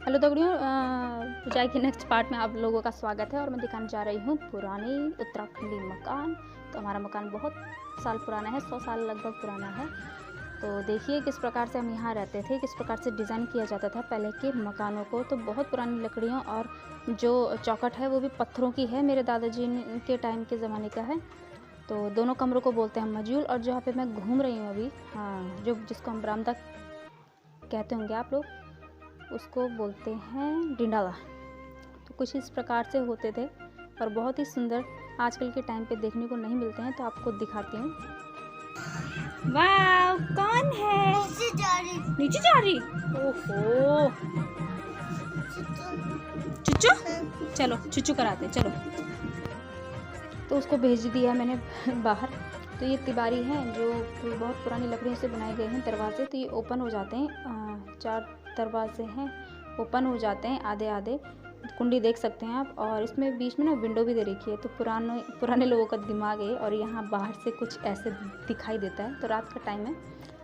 Hello दगड़ियों, पूजाई के नेक्स्ट पार्ट में आप लोगों का स्वागत है। और मैं दिखाने जा रही हूँ पुरानी उत्तराखंडी मकान। तो हमारा मकान बहुत साल पुराना है, 100 साल लगभग पुराना है। तो देखिए किस प्रकार से हम यहाँ रहते थे, किस प्रकार से डिज़ाइन किया जाता था पहले के मकानों को। तो बहुत पुरानी लकड़ियों और जो चौखट है वो भी पत्थरों की है, मेरे दादाजी के टाइम के ज़माने का है। तो दोनों कमरों को बोलते हैं मजूल। और जहाँ पे मैं घूम रही हूँ अभी, हाँ, जो जिसको हम बरामदा कहते होंगे आप लोग, उसको बोलते हैं डिंडाला। तो कुछ इस प्रकार से होते थे और बहुत ही सुंदर, आजकल के टाइम पे देखने को नहीं मिलते हैं। तो आपको दिखाती हूँ। वाह, कौन है? नीचे जा रही। ओहो, चुच्चू, चलो चुच्चू कराते, चलो। तो उसको भेज दिया मैंने बाहर। तो ये तिबारी हैं जो बहुत पुरानी लकड़ियों से बनाए गए हैं दरवाजे। तो ये ओपन हो जाते हैं, 4 दरवाजे हैं, ओपन हो जाते हैं आधे आधे। कुंडी देख सकते हैं आप। और इसमें बीच में ना विंडो भी दे रखी है। तो पुराने लोगों का दिमाग है। और यहाँ बाहर से कुछ ऐसे दिखाई देता है। तो रात का टाइम है,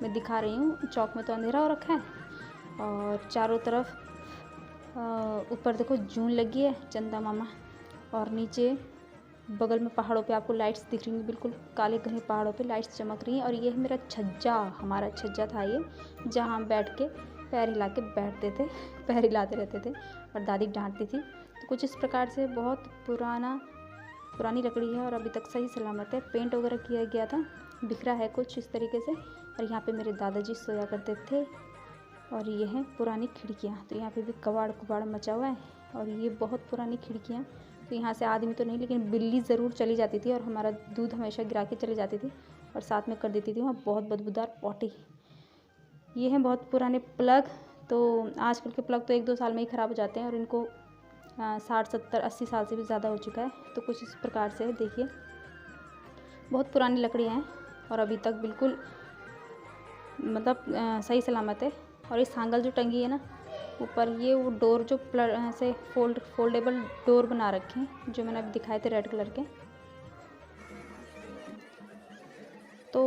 मैं दिखा रही हूँ। चौक में तो अंधेरा हो रखा है और चारों तरफ ऊपर देखो जून लगी है, चंदा मामा। और नीचे बगल में पहाड़ों पे आपको लाइट्स दिख रही हैं, बिल्कुल काले घने पहाड़ों पे लाइट्स चमक रही हैं। और ये है मेरा छज्जा, हमारा छज्जा था ये, जहाँ हम बैठ के पैर हिला के बैठते थे, पैर हिलाते रहते थे और दादी डांटती थी। तो कुछ इस प्रकार से बहुत पुरानी लकड़ी है और अभी तक सही सलामत है। पेंट वगैरह किया गया था, बिखरा है कुछ इस तरीके से। और यहाँ पे मेरे दादाजी सोया करते थे। और ये हैं पुरानी खिड़कियाँ। तो यहाँ पे भी कबाड़ मचा हुआ है। और ये बहुत पुरानी खिड़कियाँ। तो यहाँ से आदमी तो नहीं, लेकिन बिल्ली ज़रूर चली जाती थी और हमारा दूध हमेशा गिरा के चली जाती थी और साथ में कर देती थी वहाँ बहुत बदबूदार पॉटी। ये हैं बहुत पुराने प्लग। तो आजकल के प्लग तो 1-2 साल में ही ख़राब हो जाते हैं और इनको 60, 70, 80 साल से भी ज़्यादा हो चुका है। तो कुछ इस प्रकार से देखिए, बहुत पुरानी लकड़ियाँ हैं और अभी तक बिल्कुल मतलब सही सलामत है। और ये सांगल जो टंगी है ना ऊपर, ये वो डोर जो ऐसे फोल्डेबल डोर बना रखे हैं, जो मैंने अभी दिखाए थे रेड कलर के। तो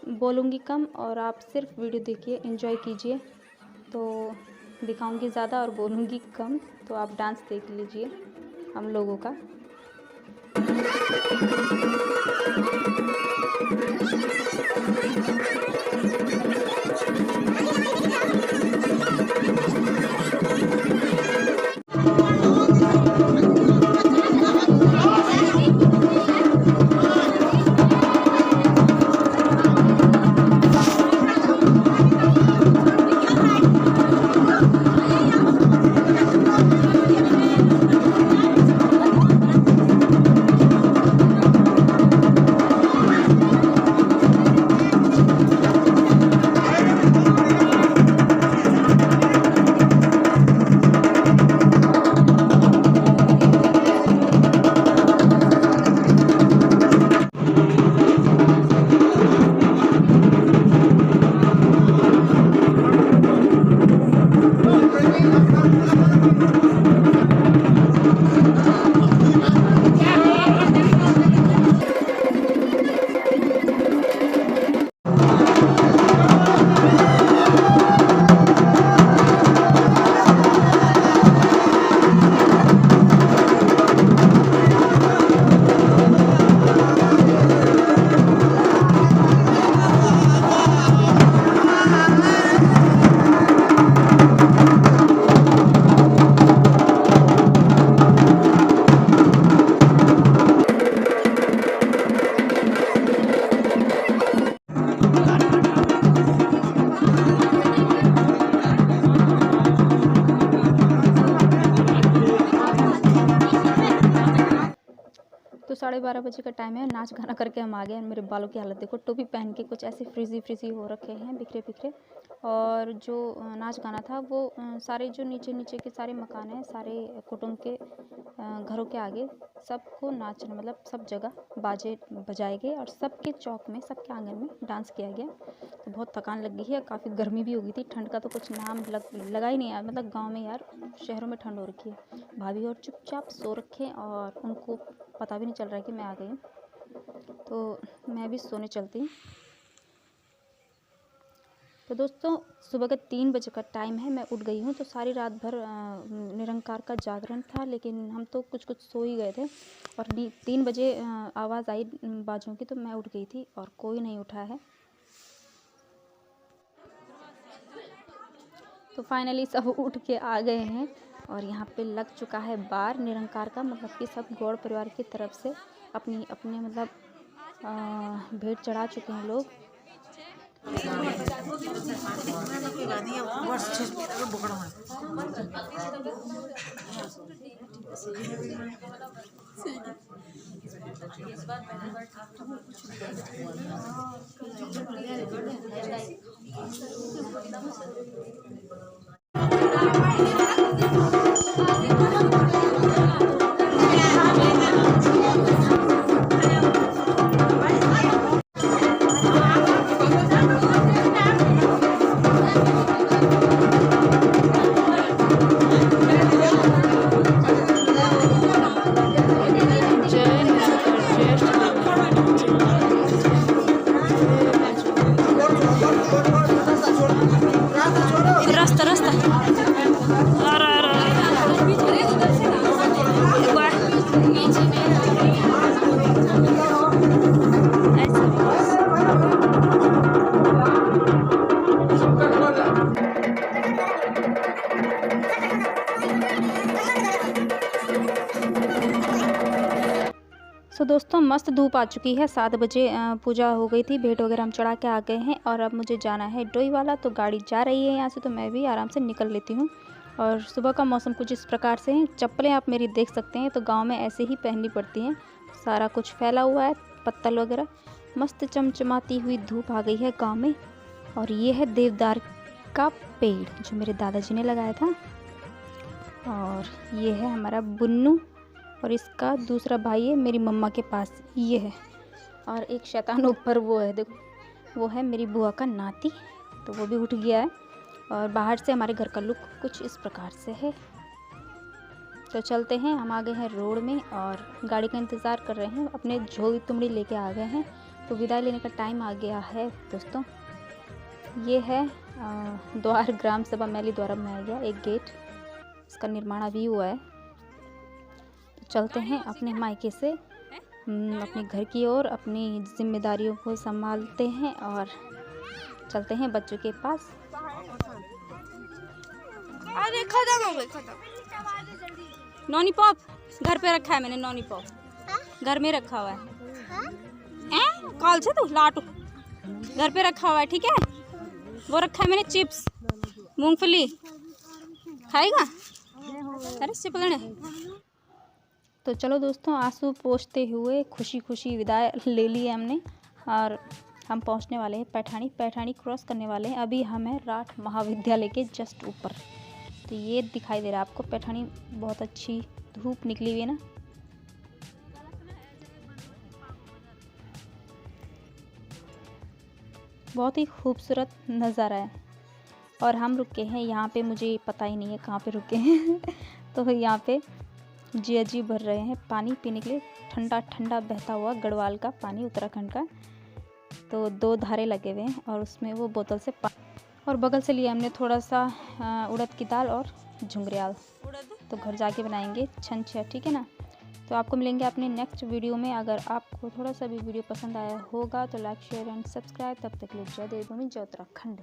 बोलूँगी कम और आप सिर्फ वीडियो देखिए, एंजॉय कीजिए। तो दिखाऊंगी ज़्यादा और बोलूँगी कम। तो आप डांस देख लीजिए हम लोगों का। तो 12:30 बजे का टाइम है, नाच गाना करके हम आ गए। मेरे बालों की हालत देखो, टोपी पहन के कुछ ऐसे फ्रिजी हो रखे हैं, बिखरे बिखरे। और जो नाच गाना था वो सारे जो नीचे के सारे मकान हैं, सारे कुटुंब के घरों के आगे सबको नाचना, मतलब सब जगह बाजे बजाए गए और सबके चौक में, सबके आंगन में डांस किया गया। तो बहुत थकान लग गई है, काफ़ी गर्मी भी हो गई थी। ठंड का तो कुछ नाम लगा ही नहीं यार, मतलब गांव में यार, शहरों में ठंड हो रखी है। भाभी और चुपचाप सो रखे और उनको पता भी नहीं चल रहा है कि मैं आ गई हूँ। तो मैं भी सोने चलती हूँ। तो दोस्तों सुबह का 3 बजे का टाइम है, मैं उठ गई हूँ। तो सारी रात भर निरंकार का जागरण था, लेकिन हम तो कुछ सो ही गए थे और 3 बजे आवाज़ आई बाजों की, तो मैं उठ गई थी और कोई नहीं उठा है। तो फाइनली सब उठ के आ गए हैं और यहाँ पे लग चुका है बार निरंकार का, मतलब कि सब गौड़ परिवार की तरफ से अपने मतलब भेंट चढ़ा चुके हैं लोग। तो दोस्तों मस्त धूप आ चुकी है, 7 बजे पूजा हो गई थी, भेंट वगैरह हम चढ़ा के आ गए हैं और अब मुझे जाना है डोईवाला। तो गाड़ी जा रही है यहाँ से, तो मैं भी आराम से निकल लेती हूँ। और सुबह का मौसम कुछ इस प्रकार से है। चप्पलें आप मेरी देख सकते हैं, तो गांव में ऐसे ही पहननी पड़ती हैं। सारा कुछ फैला हुआ है, पत्तल वगैरह, मस्त चमचमाती हुई धूप आ गई है गाँव में। और ये है देवदार का पेड़ जो मेरे दादाजी ने लगाया था। और ये है हमारा बुन्नू और इसका दूसरा भाई है मेरी मम्मा के पास, ये है। और एक शैतान ऊपर वो है, देखो, वो है मेरी बुआ का नाती, तो वो भी उठ गया है। और बाहर से हमारे घर का लुक कुछ इस प्रकार से है। तो चलते हैं, हम आ गए हैं रोड में और गाड़ी का इंतज़ार कर रहे हैं। अपने झोली तुमड़ी लेके आ गए हैं, तो विदाई लेने का टाइम आ गया है दोस्तों। ये है द्वार ग्राम सभा मैली द्वारा बनाया गया एक गेट, इसका निर्माण अभी हुआ है। चलते हैं अपने मायके से अपने घर की ओर, अपनी जिम्मेदारियों को संभालते हैं और चलते हैं बच्चों के पास। अरे खत्म हो गई, खत्म। नॉनी पॉप घर पे रखा है मैंने, नॉनी पॉप घर में रखा हुआ है। कॉल से तू लाटू घर पे रखा हुआ है, ठीक है। वो रखा है मैंने चिप्स, मूंगफली खाएगा। अरे से पकड़े। तो चलो दोस्तों, आंसू पोंछते हुए खुशी खुशी विदाई ले ली है हमने और हम पहुंचने वाले हैं पैठानी क्रॉस करने वाले हैं। अभी हम हैं राठ महाविद्यालय के जस्ट ऊपर। तो ये दिखाई दे रहा है आपको पैठानी, बहुत अच्छी धूप निकली हुई है ना। बहुत ही खूबसूरत नज़ारा है। और हम रुके हैं यहाँ पे, मुझे पता ही नहीं है कहाँ पे रुके हैं तो यहाँ पे जिया जी भर रहे हैं पानी पीने के लिए, ठंडा ठंडा बहता हुआ गढ़वाल का पानी, उत्तराखंड का। तो 2 धारे लगे हुए हैं और उसमें वो बोतल से और बगल से लिया हमने थोड़ा सा उड़द की दाल और झुंगरियाल। तो घर जाके बनाएंगे छंछिया, ठीक है ना। तो आपको मिलेंगे अपने नेक्स्ट वीडियो में। अगर आपको थोड़ा सा भी वीडियो पसंद आया होगा तो लाइक शेयर एंड सब्सक्राइब। तब तक के लिए जय देवभूमि, जय उत्तराखंड।